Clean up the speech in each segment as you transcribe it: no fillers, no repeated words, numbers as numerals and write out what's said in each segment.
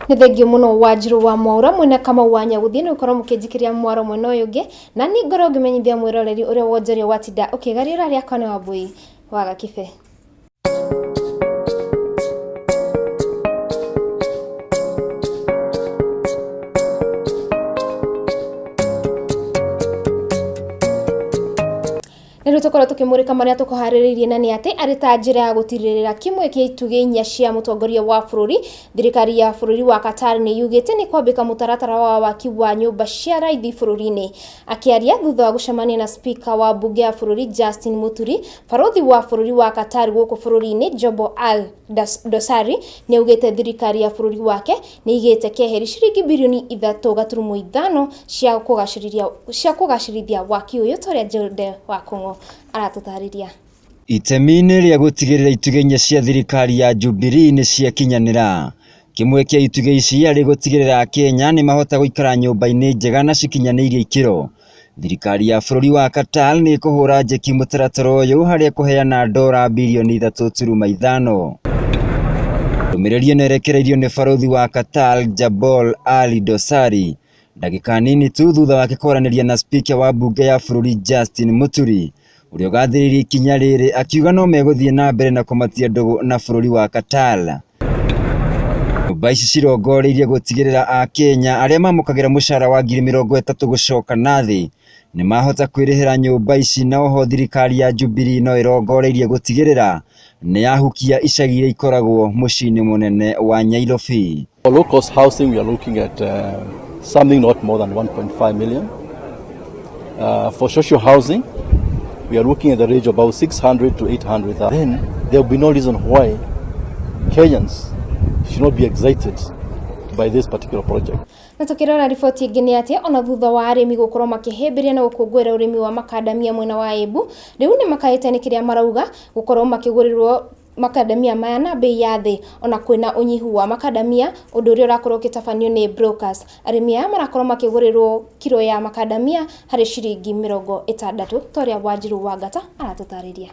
Nĩ thengio mũno Wanjiru wa Mwaura mwena kama wanya guthini ukoro mukinjikiria mwaro mwena uyu ungi na ni ngoro ngimenyithia mwiroreri uria wonjerio watinda ukigariura ria kone wa Mbui wa Gakibe. Nero tukora tukimurika maria tukuhariririe na ni ati ari ta njira ya gutiririra kimwe kia ituge inya cia mutongoria wa bururi. Thirikari ya bururi wa Qatar ni yugite ni kwambika mutaratara wa waki wa nyumba cia raithi bururi-ini. Akiaria thutha wa gucemania na speaker wa bunge ya bururi Justin Muturi, barothi wa bururi wa Qatar guku bururi-ini Jobo Al Dosari ni yugite thirikari ya bururi wake ni igite keheri ciringi bilioni 3.5 cia kugacirithia waki uyu toria Jilde wa Kongo aratutariria. Itemi-inĩ rĩa gũtigĩrĩra ituge inya cia thirikari ya Jubilee nĩ ciakinyanĩra. Kimwe kia ituge ici arĩ gũtigĩrĩra Kenya nĩ mahota gũikara nyũmba-inĩ njega na cikinyanĩirie ikĩro. Thirikari ya bũrũri wa Qatar nĩ kũhũra njeki mũtaratara ũyũ harĩa kũheana $3.5 bilioni. Ndũmĩrĩri ĩno ĩrekereirio nĩ barothi wa Qatar Jabal Ali Dosari ndagĩka nini tu thutha wake kwaranĩria na speaker wa bunge ya bũrũri Justin Muturi ũrĩa ũgathĩrĩirie ikinya rĩrĩ akiuga no megũthiĩ na mbere na kũmatia ndũgũ na bũrũri wa Qatar. Nyũmba ici cirongoreirie gũtigĩrĩra a Kenya arĩa mamũkagĩra mũcara wa $30,000 gũcoka na thĩ nĩ mahota kwĩrĩhĩra nyũmba ici, na oho thirikari ya Jubilee no ĩrongoreirie gũtigĩrĩra nĩ yahukia icagi iria ikoragwo mũciĩ-inĩ mũnene wa Nairobi. For low cost housing we are looking at something not more than 1.5 million. For social housing we are looking at the range of about 600 to 800. Then there will be no reason why Kenyans should not be excited by this particular project. Na tukirora riboti ingĩ nĩ atĩ ona thutha wa arĩmi gũkorwo makĩhĩmbĩria na gũkũngũĩra ũrĩmi wa makadamia mwena wa Embu, rĩu nĩ makaĩte nĩ kĩrĩa marauga gũkorwo makĩgũrĩrwo makadamia maya na bei ya thĩ ona kwĩna ũnyihu wa makadamia, ũndũ ũrĩa ũrakorwo ũgĩtabanio nĩ brokers. Arĩmi aya marakorwo makĩgũrĩrwo kilo ya makadamia harĩ ciringi 60. Toria Wanjiru wa Ngata aratũtarĩria.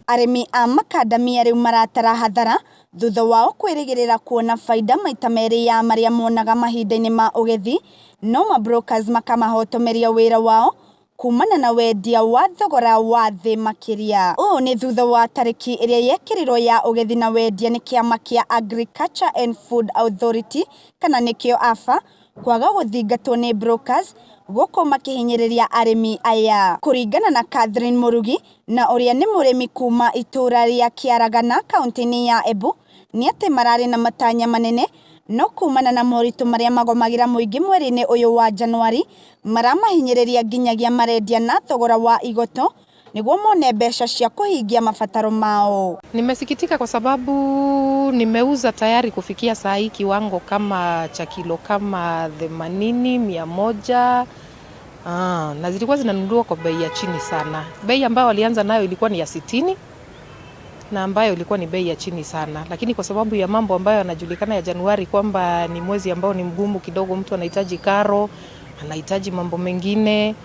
Arĩmi a makadamia rĩu maratara hathara thutha wao kwĩrĩgĩrĩra kuona faida maita merĩ ya marĩa monaga mahinda-inĩ ma ũgethi, no brokers makamahotomeria wĩra wao kumana na wendia wa thogora wa thĩ makĩria. Ũũ nĩ thutha wa tarĩki ĩrĩa yekĩrirwo ya ũgethi na wendia nĩ kĩama kĩa Agriculture and Food Authority kana nĩkĩo AFA kwaga gũthingatwo nĩ brokers gũkũ makĩhinyĩrĩria arĩmi aya. Kũringana na Catherine Murugi na ũrĩa nĩ mũrĩmi kuma itũra rĩa Kĩaragana kaunti-inĩ ya Embu, nĩ atĩ mararĩ na matanya manene, no kumana na moritũ marĩa magomagĩra mũingĩ mweri-inĩ ũyũ wa Januari maramahinyĩrĩria nginyagia marendia na thogora wa igoto niguo mone mbeca cia kuhingia mabataro mao. Nimesikitika kwa sababu nimeuza tayari kufikia saa hii kiwango kama cha kilo kama 80, 100. Na zilikuwa zinanunuliwa kwa bei ya chini sana. Bei ambayo walianza nayo ilikuwa ni ya 60 na ambayo ilikuwa ni bei ya chini sana, lakini kwa sababu ya mambo ambayo yanajulikana ya Januari kwamba ni mwezi ambao ni mgumu kidogo, mtu anahitaji karo, anahitaji mambo mengine,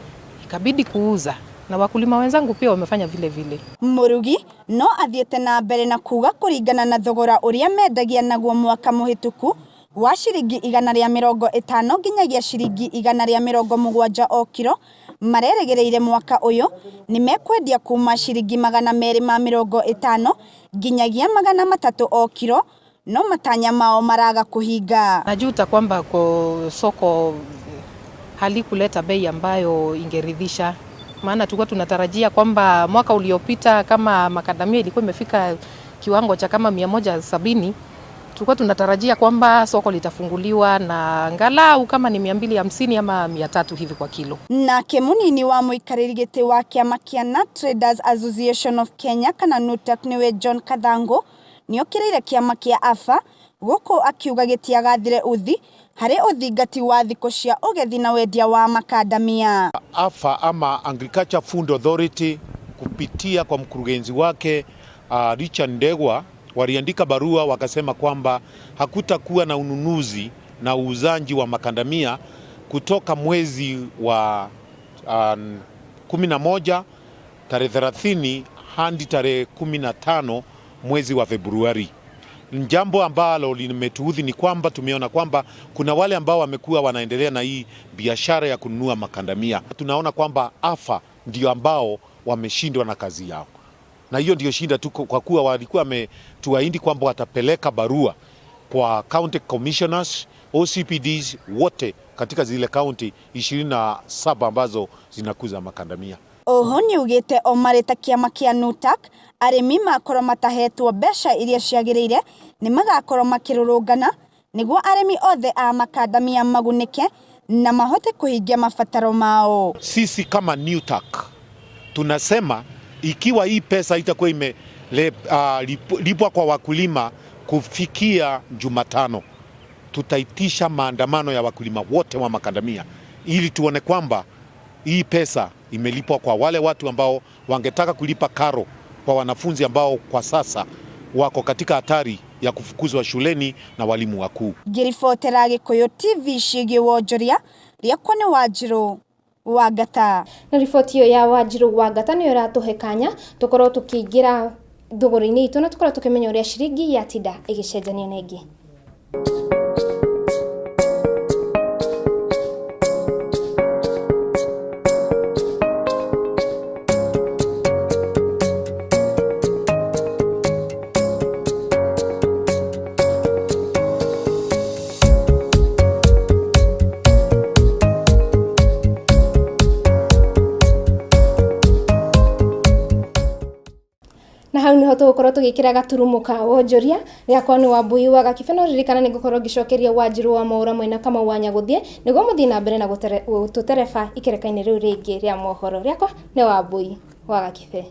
ikabidi kuuza. Na wakulima wenzangu pia wamefanya vile vile. Murugi no athiĩte na mbere na kuga kũringana na thogora ũrĩa mendagia naguo mwaka mũhĩtũku wa ciringi 150 nginyagia ciringi 170 o kilo, marerĩgĩrĩire mwaka ũyũ nĩ mekwendia kuma ciringi 250 nginyagia 300 o kilo, no matanya mao maraga kuhinga. Najuta kwamba kwa soko halikuleta bei ambayo ingeridhisha. Maana tulikuwa tunatarajia kwamba mwaka uliopita kama makadamia ilikuwa imefika kiwango cha kama 170, tulikuwa tunatarajia kwamba soko litafunguliwa na angalau kama ni 250 ama 300 hivi kwa kilo. Na munini wa mũikarĩri gĩtĩ wa kĩama kĩa Nut Traders Association of Kenya kana NUTAC niwe John Kathango nĩ okĩrĩire kĩama kĩa AFA gũkũ akiuga gĩtiagathire uthi harĩ ũthingati wa thikũ cia ũgethi na wendia wa makadamia. AFA ama Agriculture Food Authority kupitia kwa mkurugenzi wake Richard Ndegwa waliandika barua wakasema kwamba hakutakuwa na ununuzi na uuzaji wa makadamia kutoka mwezi wa 11 tarehe 30 hadi tarehe 15 mwezi wa Februari. Jambo ambalo limetuudhi ni kwamba tumeona kwamba kuna wale ambao wamekuwa wanaendelea na hii biashara ya kununua makandamia. Tunaona kwamba AFA ndio ambao wameshindwa na kazi yao, na hiyo ndio shinda tu, kwa kuwa walikuwa wametuahidi kwamba watapeleka barua kwa county commissioners, OCPDs wote katika zile county 27 ambazo zinakuza makandamia. Oho ni ugite o mareta kiama kia NUTAC arimi makorwo matahetwo mbeca iria ciagĩrĩire ni magakorwo makirurungana niguo arimi othe a makandamia magunike na mahote kuhingia mabataro mao. Sisi kama NUTAC tunasema ikiwa hii pesa itakuwa imelipwa kwa wakulima kufikia Jumatano, tutaitisha maandamano ya wakulima wote wa makandamia ili tuone kwamba hii pesa imelipwa kwa wale watu ambao wangetaka kulipa karo kwa wanafunzi ambao kwa sasa wako katika hatari ya kufukuzwa shuleni na walimu wakuu. Ngiribotera Gikuyu TV ciĩgiĩ wonjoria rĩakwa nĩ Wanjiru wa Ngata. Na riboti hiyo ya Wanjiru wa Ngata nĩ ĩratũhe kanya tukorwo tukĩingĩra thogora-inĩ itũ na tukorwo tukimenya ũrĩa ciringi yatinda ĩgĩcenjania na ĩngĩ. Na hau niho tugukorwo tugikira gaturumo ka wonjoria riakwa ni Wambui wa Gakibe, no ririkana ni ngukorwo ngicokeria Wanjiru wa Maura mwena kama wanya guthie niguo muthii na mbere na gututereba ikereka-ini riu ringi ria mohoro. Riakwa ni Wambui wa Gakibe.